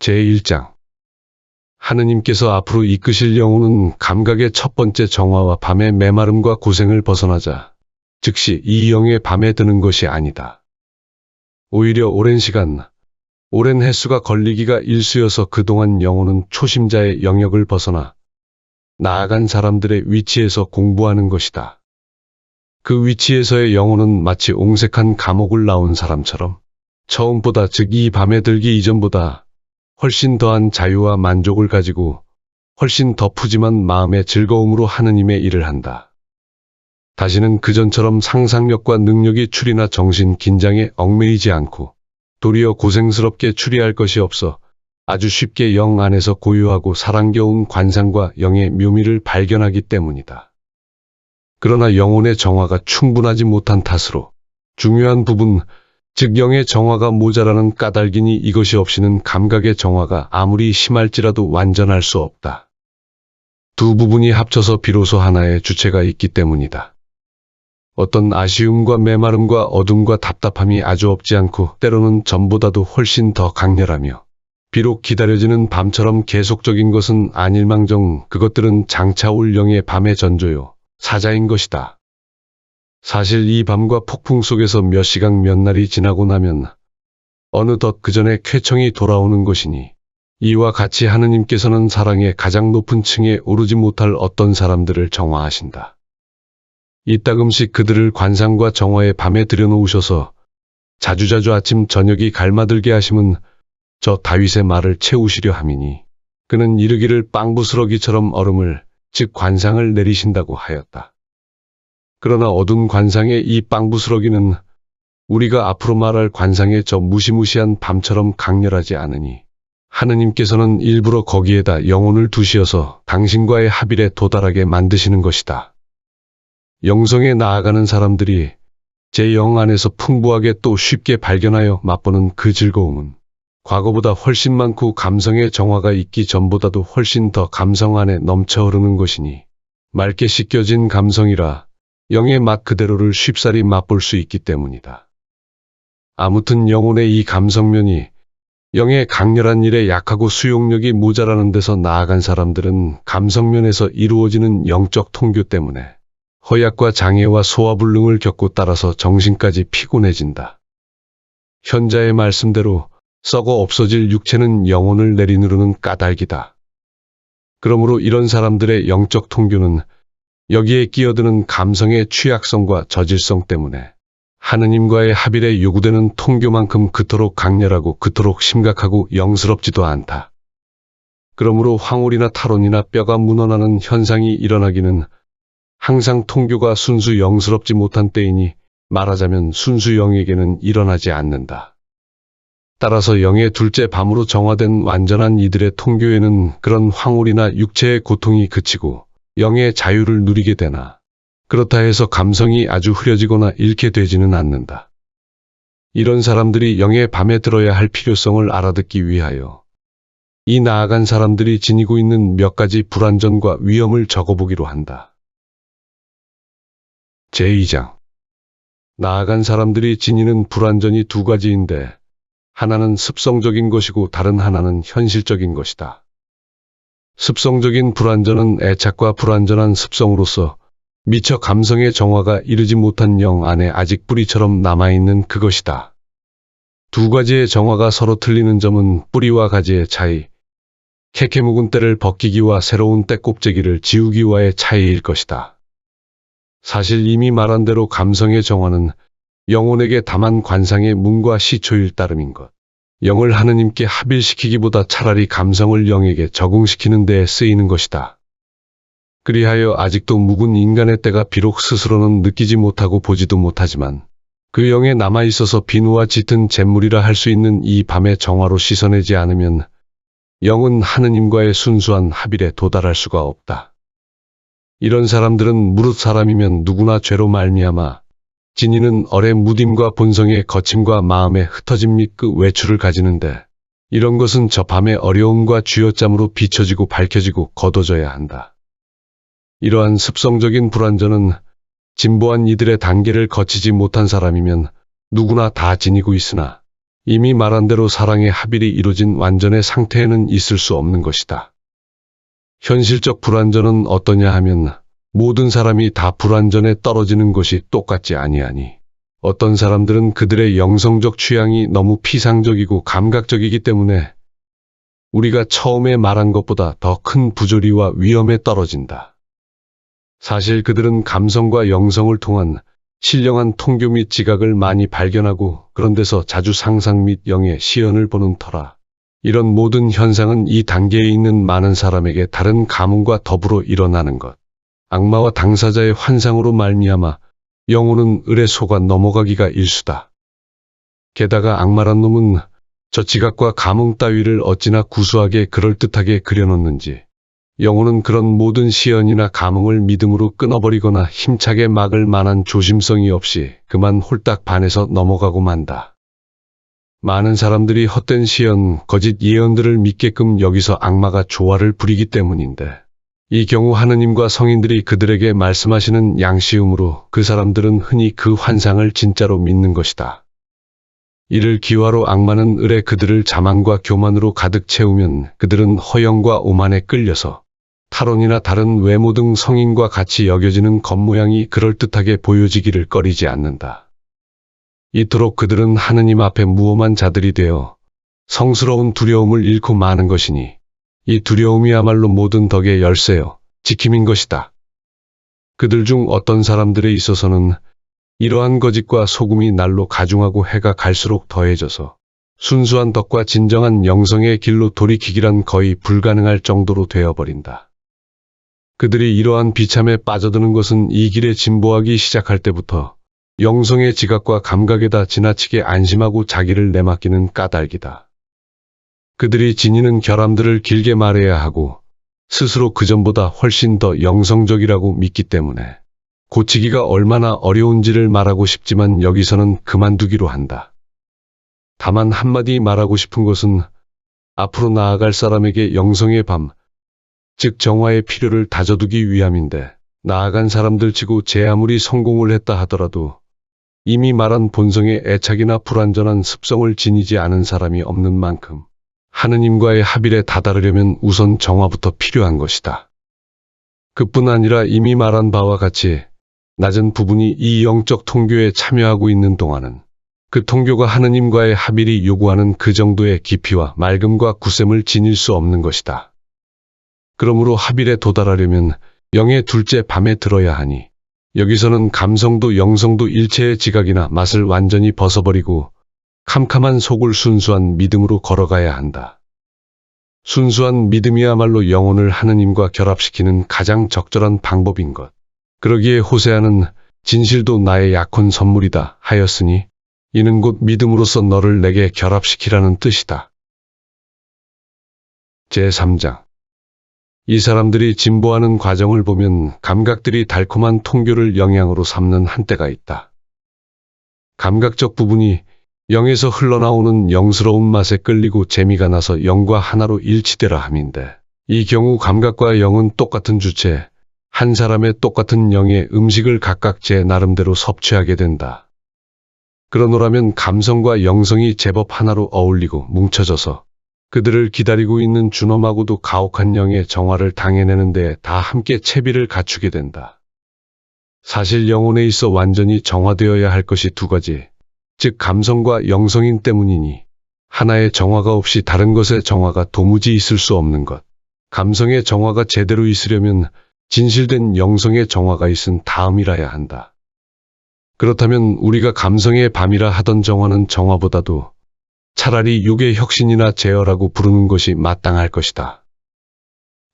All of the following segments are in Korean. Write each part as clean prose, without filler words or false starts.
제1장 하느님께서 앞으로 이끄실 영혼은 감각의 첫 번째 정화와 밤의 메마름과 고생을 벗어나자 즉시 이 영의 밤에 드는 것이 아니다. 오히려 오랜 시간, 오랜 횟수가 걸리기가 일쑤여서 그동안 영혼은 초심자의 영역을 벗어나 나아간 사람들의 위치에서 공부하는 것이다. 그 위치에서의 영혼은 마치 옹색한 감옥을 나온 사람처럼 처음보다 즉 이 밤에 들기 이전보다 훨씬 더한 자유와 만족을 가지고 훨씬 더 푸짐한 마음의 즐거움으로 하느님의 일을 한다. 다시는 그전처럼 상상력과 능력이 추리나 정신 긴장에 얽매이지 않고 도리어 고생스럽게 추리할 것이 없어 아주 쉽게 영 안에서 고요하고 사랑겨운 관상과 영의 묘미를 발견하기 때문이다. 그러나 영혼의 정화가 충분하지 못한 탓으로 중요한 부분, 즉 영의 정화가 모자라는 까닭이니 이것이 없이는 감각의 정화가 아무리 심할지라도 완전할 수 없다. 두 부분이 합쳐서 비로소 하나의 주체가 있기 때문이다. 어떤 아쉬움과 메마름과 어둠과 답답함이 아주 없지 않고 때로는 전보다도 훨씬 더 강렬하며 비록 기다려지는 밤처럼 계속적인 것은 아닐망정 그것들은 장차 올 영의 밤의 전조요, 사자인 것이다. 사실 이 밤과 폭풍 속에서 몇 시간 몇 날이 지나고 나면 어느덧 그 전에 쾌청이 돌아오는 것이니 이와 같이 하느님께서는 사랑의 가장 높은 층에 오르지 못할 어떤 사람들을 정화하신다. 이따금씩 그들을 관상과 정화의 밤에 들여놓으셔서 자주자주 아침 저녁이 갈마들게 하심은 저 다윗의 말을 채우시려 함이니 그는 이르기를 빵부스러기처럼 얼음을 즉 관상을 내리신다고 하였다. 그러나 어두운 관상의 이 빵부스러기는 우리가 앞으로 말할 관상의 저 무시무시한 밤처럼 강렬하지 않으니 하느님께서는 일부러 거기에다 영혼을 두시어서 당신과의 합일에 도달하게 만드시는 것이다. 영성에 나아가는 사람들이 제 영 안에서 풍부하게 또 쉽게 발견하여 맛보는 그 즐거움은 과거보다 훨씬 많고 감성의 정화가 있기 전보다도 훨씬 더 감성 안에 넘쳐 흐르는 것이니 맑게 씻겨진 감성이라 영의 맛 그대로를 쉽사리 맛볼 수 있기 때문이다. 아무튼 영혼의 이 감성면이 영의 강렬한 일에 약하고 수용력이 모자라는 데서 나아간 사람들은 감성면에서 이루어지는 영적 통교 때문에 허약과 장애와 소화불능을 겪고 따라서 정신까지 피곤해진다. 현자의 말씀대로 썩어 없어질 육체는 영혼을 내리누르는 까닭이다. 그러므로 이런 사람들의 영적 통교는 여기에 끼어드는 감성의 취약성과 저질성 때문에 하느님과의 합일에 요구되는 통교만큼 그토록 강렬하고 그토록 심각하고 영스럽지도 않다. 그러므로 황홀이나 탈원이나 뼈가 묻어나는 현상이 일어나기는 항상 통교가 순수 영스럽지 못한 때이니 말하자면 순수 영에게는 일어나지 않는다. 따라서 영의 둘째 밤으로 정화된 완전한 이들의 통교에는 그런 황홀이나 육체의 고통이 그치고 영의 자유를 누리게 되나 그렇다 해서 감성이 아주 흐려지거나 잃게 되지는 않는다. 이런 사람들이 영의 밤에 들어야 할 필요성을 알아듣기 위하여 이 나아간 사람들이 지니고 있는 몇 가지 불완전과 위험을 적어보기로 한다. 제2장 나아간 사람들이 지니는 불완전이 두 가지인데 하나는 습성적인 것이고 다른 하나는 현실적인 것이다. 습성적인 불완전은 애착과 불완전한 습성으로서 미처 감성의 정화가 이르지 못한 영 안에 아직 뿌리처럼 남아있는 그것이다. 두 가지의 정화가 서로 틀리는 점은 뿌리와 가지의 차이, 캐캐 묵은 때를 벗기기와 새로운 때 꼽재기를 지우기와의 차이일 것이다. 사실 이미 말한 대로 감성의 정화는 영혼에게 다만 관상의 문과 시초일 따름인 것. 영을 하느님께 합일시키기보다 차라리 감성을 영에게 적응시키는 데에 쓰이는 것이다. 그리하여 아직도 묵은 인간의 때가 비록 스스로는 느끼지 못하고 보지도 못하지만 그 영에 남아있어서 비누와 짙은 잿물이라 할 수 있는 이 밤의 정화로 씻어내지 않으면 영은 하느님과의 순수한 합일에 도달할 수가 없다. 이런 사람들은 무릇 사람이면 누구나 죄로 말미암아 지니는 얼의 무딤과 본성의 거침과 마음의 흩어짐 및 그 외출을 가지는데 이런 것은 저 밤의 어려움과 쥐어짬으로 비춰지고 밝혀지고 거둬져야 한다. 이러한 습성적인 불완전은 진보한 이들의 단계를 거치지 못한 사람이면 누구나 다 지니고 있으나 이미 말한 대로 사랑의 합일이 이루어진 완전의 상태에는 있을 수 없는 것이다. 현실적 불완전은 어떠냐 하면 모든 사람이 다 불완전에 떨어지는 것이 똑같지 아니하니 어떤 사람들은 그들의 영성적 취향이 너무 피상적이고 감각적이기 때문에 우리가 처음에 말한 것보다 더 큰 부조리와 위험에 떨어진다. 사실 그들은 감성과 영성을 통한 신령한 통교 및 지각을 많이 발견하고 그런 데서 자주 상상 및 영의 시연을 보는 터라. 이런 모든 현상은 이 단계에 있는 많은 사람에게 다른 감흥과 더불어 일어나는 것. 악마와 당사자의 환상으로 말미암아 영혼은 을에 속아 넘어가기가 일수다. 게다가 악마란 놈은 저 지각과 감흥 따위를 어찌나 구수하게 그럴듯하게 그려놓는지 영혼은 그런 모든 시연이나 감흥을 믿음으로 끊어버리거나 힘차게 막을 만한 조심성이 없이 그만 홀딱 반해서 넘어가고 만다. 많은 사람들이 헛된 시연, 거짓 예언들을 믿게끔 여기서 악마가 조화를 부리기 때문인데 이 경우 하느님과 성인들이 그들에게 말씀하시는 양시음으로 그 사람들은 흔히 그 환상을 진짜로 믿는 것이다. 이를 기화로 악마는 을에 그들을 자만과 교만으로 가득 채우면 그들은 허영과 오만에 끌려서 탈원이나 다른 외모 등 성인과 같이 여겨지는 겉모양이 그럴듯하게 보여지기를 꺼리지 않는다. 이토록 그들은 하느님 앞에 무엄한 자들이 되어 성스러운 두려움을 잃고 마는 것이니 이 두려움이야말로 모든 덕의 열쇠요, 지킴인 것이다. 그들 중 어떤 사람들에 있어서는 이러한 거짓과 속음이 날로 가중하고 해가 갈수록 더해져서 순수한 덕과 진정한 영성의 길로 돌이키기란 거의 불가능할 정도로 되어버린다. 그들이 이러한 비참에 빠져드는 것은 이 길에 진보하기 시작할 때부터 영성의 지각과 감각에다 지나치게 안심하고 자기를 내맡기는 까닭이다. 그들이 지니는 결함들을 길게 말해야 하고 스스로 그전보다 훨씬 더 영성적이라고 믿기 때문에 고치기가 얼마나 어려운지를 말하고 싶지만 여기서는 그만두기로 한다. 다만 한마디 말하고 싶은 것은 앞으로 나아갈 사람에게 영성의 밤, 즉 정화의 필요를 다져두기 위함인데 나아간 사람들치고 제 아무리 성공을 했다 하더라도 이미 말한 본성의 애착이나 불완전한 습성을 지니지 않은 사람이 없는 만큼 하느님과의 합일에 다다르려면 우선 정화부터 필요한 것이다. 그뿐 아니라 이미 말한 바와 같이 낮은 부분이 이 영적 통교에 참여하고 있는 동안은 그 통교가 하느님과의 합일이 요구하는 그 정도의 깊이와 맑음과 굳셈을 지닐 수 없는 것이다. 그러므로 합일에 도달하려면 영의 둘째 밤에 들어야 하니 여기서는 감성도 영성도 일체의 지각이나 맛을 완전히 벗어버리고 캄캄한 속을 순수한 믿음으로 걸어가야 한다. 순수한 믿음이야말로 영혼을 하느님과 결합시키는 가장 적절한 방법인 것. 그러기에 호세아는 진실도 나의 약혼 선물이다 하였으니 이는 곧 믿음으로써 너를 내게 결합시키라는 뜻이다. 제3장 이 사람들이 진보하는 과정을 보면 감각들이 달콤한 통교를 영양으로 삼는 한때가 있다. 감각적 부분이 영에서 흘러나오는 영스러운 맛에 끌리고 재미가 나서 영과 하나로 일치되라 함인데 이 경우 감각과 영은 똑같은 주체, 한 사람의 똑같은 영의 음식을 각각 제 나름대로 섭취하게 된다. 그러노라면 감성과 영성이 제법 하나로 어울리고 뭉쳐져서 그들을 기다리고 있는 준엄하고도 가혹한 영의 정화를 당해내는 데 다 함께 채비를 갖추게 된다. 사실 영혼에 있어 완전히 정화되어야 할 것이 두 가지, 즉 감성과 영성인 때문이니 하나의 정화가 없이 다른 것의 정화가 도무지 있을 수 없는 것. 감성의 정화가 제대로 있으려면 진실된 영성의 정화가 있은 다음이라야 한다. 그렇다면 우리가 감성의 밤이라 하던 정화는 정화보다도 차라리 육의 혁신이나 제어라고 부르는 것이 마땅할 것이다.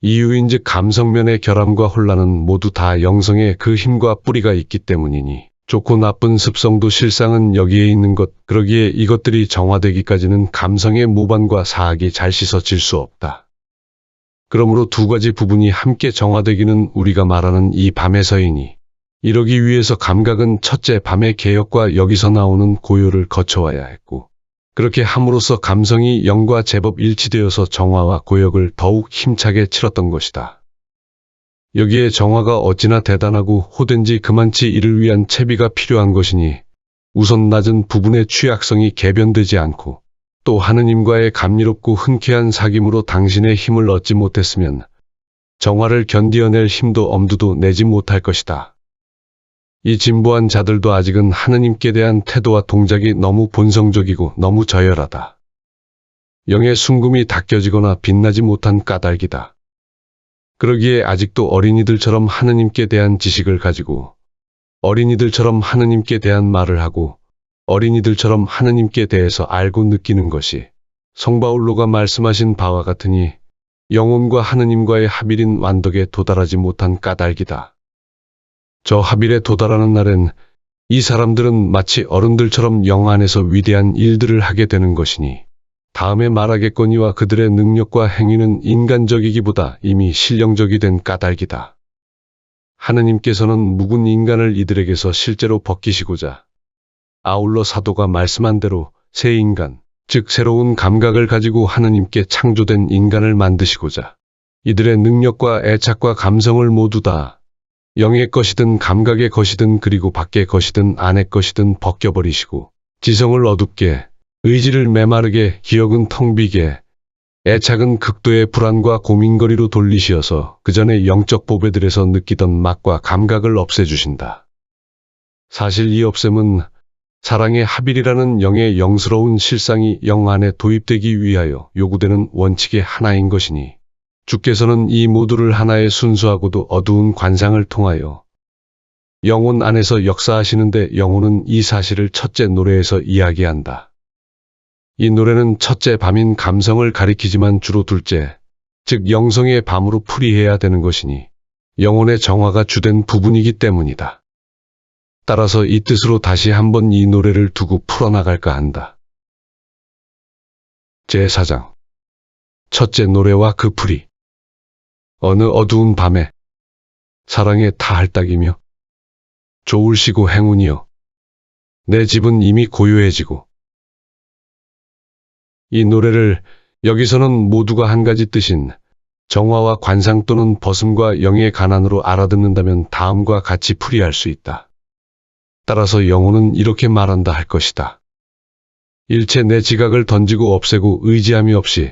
이유인즉 감성면의 결함과 혼란은 모두 다 영성의 그 힘과 뿌리가 있기 때문이니 좋고 나쁜 습성도 실상은 여기에 있는 것, 그러기에 이것들이 정화되기까지는 감성의 모반과 사악이 잘 씻어질 수 없다. 그러므로 두 가지 부분이 함께 정화되기는 우리가 말하는 이 밤에서이니 이러기 위해서 감각은 첫째 밤의 개혁과 여기서 나오는 고요를 거쳐와야 했고 그렇게 함으로써 감성이 영과 제법 일치되어서 정화와 고역을 더욱 힘차게 치렀던 것이다. 여기에 정화가 어찌나 대단하고 호된지 그만치 이를 위한 채비가 필요한 것이니 우선 낮은 부분의 취약성이 개변되지 않고 또 하느님과의 감미롭고 흔쾌한 사귐으로 당신의 힘을 얻지 못했으면 정화를 견디어낼 힘도 엄두도 내지 못할 것이다. 이 진보한 자들도 아직은 하느님께 대한 태도와 동작이 너무 본성적이고 너무 저열하다. 영의 순금이 닦여지거나 빛나지 못한 까닭이다. 그러기에 아직도 어린이들처럼 하느님께 대한 지식을 가지고 어린이들처럼 하느님께 대한 말을 하고 어린이들처럼 하느님께 대해서 알고 느끼는 것이 성바울로가 말씀하신 바와 같으니 영혼과 하느님과의 합일인 완덕에 도달하지 못한 까닭이다. 저 합일에 도달하는 날엔 이 사람들은 마치 어른들처럼 영 안에서 위대한 일들을 하게 되는 것이니 다음에 말하겠거니와 그들의 능력과 행위는 인간적이기보다 이미 신령적이 된 까닭이다. 하느님께서는 묵은 인간을 이들에게서 실제로 벗기시고자 아울러 사도가 말씀한 대로 새 인간, 즉 새로운 감각을 가지고 하느님께 창조된 인간을 만드시고자 이들의 능력과 애착과 감성을 모두 다 영의 것이든 감각의 것이든 그리고 밖의 것이든 안의 것이든 벗겨버리시고 지성을 어둡게 의지를 메마르게 기억은 텅 비게 애착은 극도의 불안과 고민거리로 돌리시어서 그전의 영적 보배들에서 느끼던 맛과 감각을 없애주신다. 사실 이 없앰은 사랑의 합일이라는 영의 영스러운 실상이 영 안에 도입되기 위하여 요구되는 원칙의 하나인 것이니 주께서는 이 모두를 하나의 순수하고도 어두운 관상을 통하여 영혼 안에서 역사하시는데 영혼은 이 사실을 첫째 노래에서 이야기한다. 이 노래는 첫째 밤인 감성을 가리키지만 주로 둘째, 즉 영성의 밤으로 풀이해야 되는 것이니 영혼의 정화가 주된 부분이기 때문이다. 따라서 이 뜻으로 다시 한번 이 노래를 두고 풀어나갈까 한다. 제4장 첫째 노래와 그 풀이. 어느 어두운 밤에 사랑에 타할딱이며 좋을시고 행운이여 내 집은 이미 고요해지고. 이 노래를 여기서는 모두가 한 가지 뜻인 정화와 관상 또는 벗음과 영의 가난으로 알아듣는다면 다음과 같이 풀이할 수 있다. 따라서 영혼은 이렇게 말한다 할 것이다. 일체 내 지각을 던지고 없애고 의지함이 없이,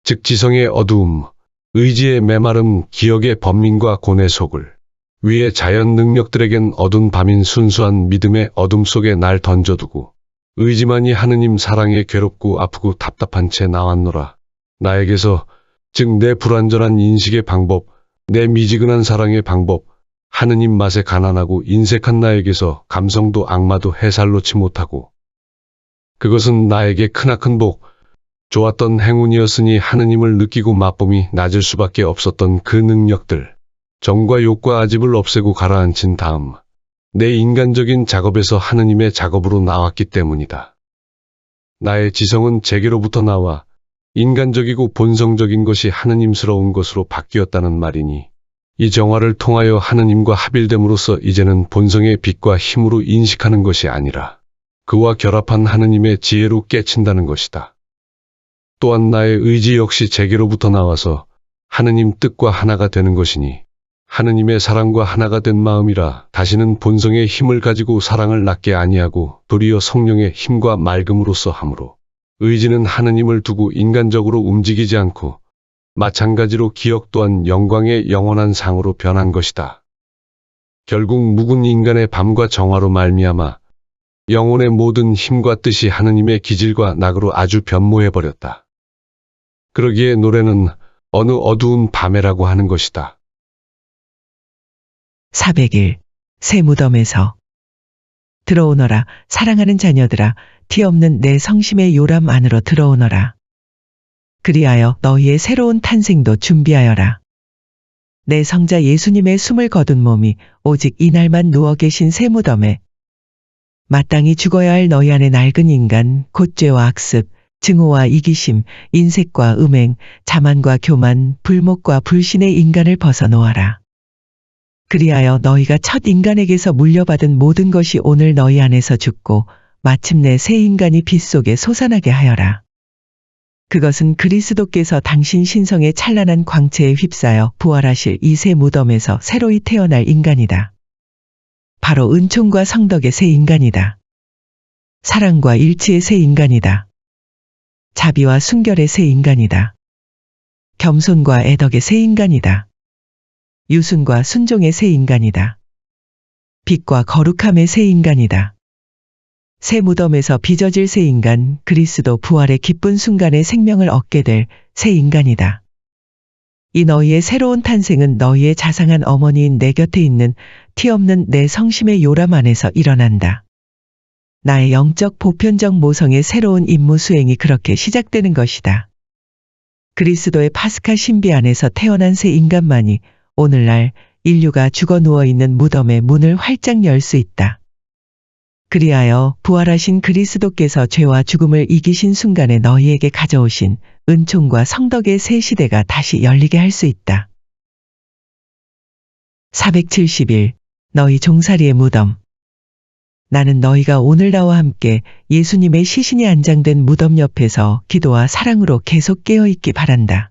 즉 지성의 어두움, 의지의 메마름, 기억의 번민과 고뇌 속을 위에 자연 능력들에겐 어두운 밤인 순수한 믿음의 어둠 속에 날 던져두고 의지만이 하느님 사랑에 괴롭고 아프고 답답한 채 나왔노라. 나에게서, 즉 내 불완전한 인식의 방법, 내 미지근한 사랑의 방법, 하느님 맛에 가난하고 인색한 나에게서 감성도 악마도 해살놓지 못하고 그것은 나에게 크나큰 복, 좋았던 행운이었으니 하느님을 느끼고 맛봄이 낮을 수밖에 없었던 그 능력들, 정과 욕과 아집을 없애고 가라앉힌 다음 내 인간적인 작업에서 하느님의 작업으로 나왔기 때문이다. 나의 지성은 제게로부터 나와 인간적이고 본성적인 것이 하느님스러운 것으로 바뀌었다는 말이니 이 정화를 통하여 하느님과 합일됨으로써 이제는 본성의 빛과 힘으로 인식하는 것이 아니라 그와 결합한 하느님의 지혜로 깨친다는 것이다. 또한 나의 의지 역시 제게로부터 나와서 하느님 뜻과 하나가 되는 것이니 하느님의 사랑과 하나가 된 마음이라 다시는 본성의 힘을 가지고 사랑을 낳게 아니하고 도리어 성령의 힘과 맑음으로써 함으로 의지는 하느님을 두고 인간적으로 움직이지 않고 마찬가지로 기억 또한 영광의 영원한 상으로 변한 것이다. 결국 묵은 인간의 밤과 정화로 말미암아 영혼의 모든 힘과 뜻이 하느님의 기질과 낙으로 아주 변모해버렸다. 그러기에 노래는 어느 어두운 밤에라고 하는 것이다. 400일 새 무덤에서 들어오너라. 사랑하는 자녀들아, 티 없는 내 성심의 요람 안으로 들어오너라. 그리하여 너희의 새로운 탄생도 준비하여라. 내 성자 예수님의 숨을 거둔 몸이 오직 이날만 누워 계신 새 무덤에 마땅히 죽어야 할 너희 안의 낡은 인간, 곧 죄와 악습, 증오와 이기심, 인색과 음행, 자만과 교만, 불목과 불신의 인간을 벗어놓아라. 그리하여 너희가 첫 인간에게서 물려받은 모든 것이 오늘 너희 안에서 죽고 마침내 새 인간이 빛 속에 솟아나게 하여라. 그것은 그리스도께서 당신 신성의 찬란한 광채에 휩싸여 부활하실 이 새 무덤에서 새로이 태어날 인간이다. 바로 은총과 성덕의 새 인간이다. 사랑과 일치의 새 인간이다. 자비와 순결의 새 인간이다. 겸손과 애덕의 새 인간이다. 유순과 순종의 새 인간이다. 빛과 거룩함의 새 인간이다. 새 무덤에서 빚어질 새 인간, 그리스도 부활의 기쁜 순간에 생명을 얻게 될 새 인간이다. 이 너희의 새로운 탄생은 너희의 자상한 어머니인 내 곁에 있는 티 없는 내 성심의 요람 안에서 일어난다. 나의 영적 보편적 모성의 새로운 임무 수행이 그렇게 시작되는 것이다. 그리스도의 파스카 신비 안에서 태어난 새 인간만이 오늘날 인류가 죽어 누워있는 무덤의 문을 활짝 열 수 있다. 그리하여 부활하신 그리스도께서 죄와 죽음을 이기신 순간에 너희에게 가져오신 은총과 성덕의 새 시대가 다시 열리게 할 수 있다. 471. 너희 종살이의 무덤. 나는 너희가 오늘 나와 함께 예수님의 시신이 안장된 무덤 옆에서 기도와 사랑으로 계속 깨어있기 바란다.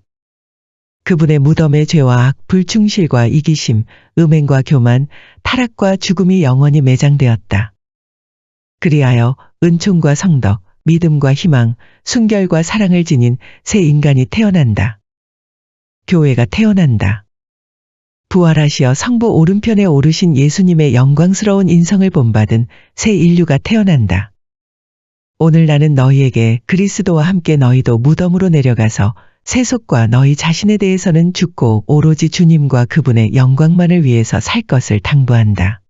그분의 무덤의 죄와 악, 불충실과 이기심, 음행과 교만, 타락과 죽음이 영원히 매장되었다. 그리하여 은총과 성덕, 믿음과 희망, 순결과 사랑을 지닌 새 인간이 태어난다. 교회가 태어난다. 부활하시어 성부 오른편에 오르신 예수님의 영광스러운 인성을 본받은 새 인류가 태어난다. 오늘 나는 너희에게 그리스도와 함께 너희도 무덤으로 내려가서 세속과 너희 자신에 대해서는 죽고 오로지 주님과 그분의 영광만을 위해서 살 것을 당부한다.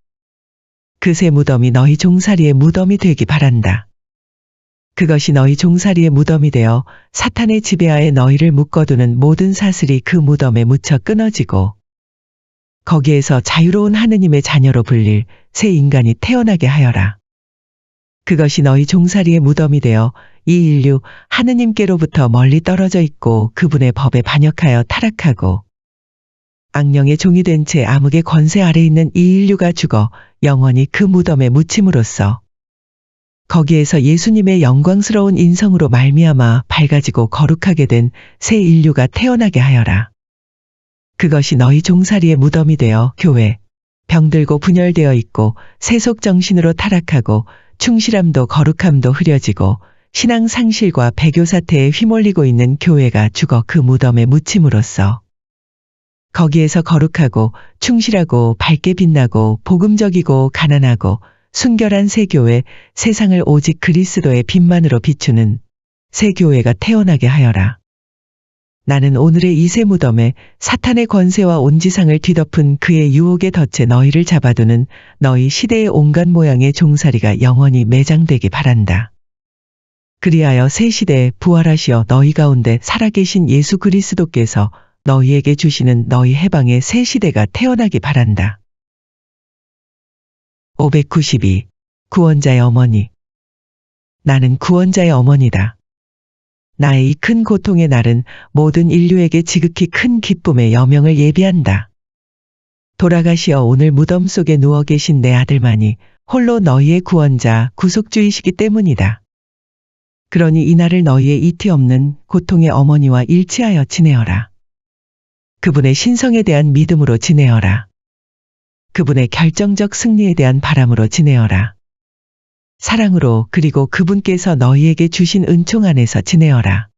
그 새 무덤이 너희 종살이의 무덤이 되기 바란다. 그것이 너희 종살이의 무덤이 되어 사탄의 지배하에 너희를 묶어두는 모든 사슬이 그 무덤에 묻혀 끊어지고 거기에서 자유로운 하느님의 자녀로 불릴 새 인간이 태어나게 하여라. 그것이 너희 종살이의 무덤이 되어 이 인류 하느님께로부터 멀리 떨어져 있고 그분의 법에 반역하여 타락하고 악령의 종이 된 채 암흑의 권세 아래 있는 이 인류가 죽어 영원히 그 무덤에 묻힘으로써 거기에서 예수님의 영광스러운 인성으로 말미암아 밝아지고 거룩하게 된 새 인류가 태어나게 하여라. 그것이 너희 종살이의 무덤이 되어 교회, 병들고 분열되어 있고 세속 정신으로 타락하고 충실함도 거룩함도 흐려지고 신앙 상실과 배교 사태에 휘몰리고 있는 교회가 죽어 그 무덤에 묻힘으로써 거기에서 거룩하고 충실하고 밝게 빛나고 복음적이고 가난하고 순결한 새 교회, 세상을 오직 그리스도의 빛만으로 비추는 새 교회가 태어나게 하여라. 나는 오늘의 이 새 무덤에 사탄의 권세와 온 지상을 뒤덮은 그의 유혹의 덫에 너희를 잡아두는 너희 시대의 온갖 모양의 종살이가 영원히 매장되기 바란다. 그리하여 새 시대에 부활하시어 너희 가운데 살아계신 예수 그리스도께서 너희에게 주시는 너희 해방의 새 시대가 태어나기 바란다. 592. 구원자의 어머니. 나는 구원자의 어머니다. 나의 이 큰 고통의 날은 모든 인류에게 지극히 큰 기쁨의 여명을 예비한다. 돌아가시어 오늘 무덤 속에 누워 계신 내 아들만이 홀로 너희의 구원자, 구속주이시기 때문이다. 그러니 이 날을 너희의 이티 없는 고통의 어머니와 일치하여 지내어라. 그분의 신성에 대한 믿음으로 지내어라. 그분의 결정적 승리에 대한 바람으로 지내어라. 사랑으로 그리고 그분께서 너희에게 주신 은총 안에서 지내어라.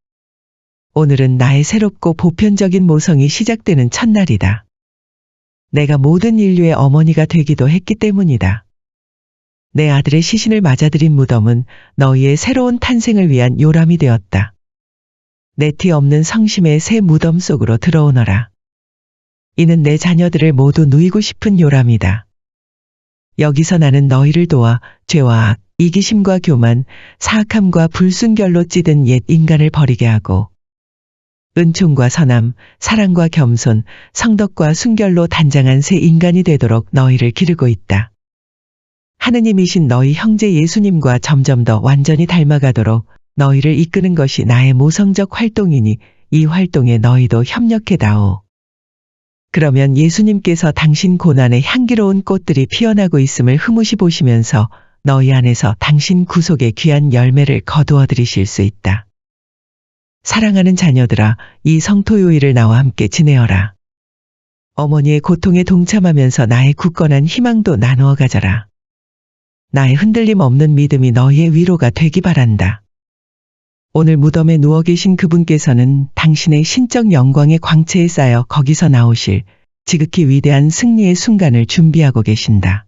오늘은 나의 새롭고 보편적인 모성이 시작되는 첫날이다. 내가 모든 인류의 어머니가 되기도 했기 때문이다. 내 아들의 시신을 맞아들인 무덤은 너희의 새로운 탄생을 위한 요람이 되었다. 내 티 없는 성심의 새 무덤 속으로 들어오너라. 이는 내 자녀들을 모두 누이고 싶은 요람이다. 여기서 나는 너희를 도와 죄와 악, 이기심과 교만, 사악함과 불순결로 찌든 옛 인간을 버리게 하고 은총과 선함, 사랑과 겸손, 성덕과 순결로 단장한 새 인간이 되도록 너희를 기르고 있다. 하느님이신 너희 형제 예수님과 점점 더 완전히 닮아가도록 너희를 이끄는 것이 나의 모성적 활동이니 이 활동에 너희도 협력해다오. 그러면 예수님께서 당신 고난에 향기로운 꽃들이 피어나고 있음을 흐뭇이 보시면서 너희 안에서 당신 구속의 귀한 열매를 거두어 들이실 수 있다. 사랑하는 자녀들아, 이 성토요일을 나와 함께 지내어라. 어머니의 고통에 동참하면서 나의 굳건한 희망도 나누어 가져라. 나의 흔들림 없는 믿음이 너희의 위로가 되기 바란다. 오늘 무덤에 누워 계신 그분께서는 당신의 신적 영광의 광채에 쌓여 거기서 나오실 지극히 위대한 승리의 순간을 준비하고 계신다.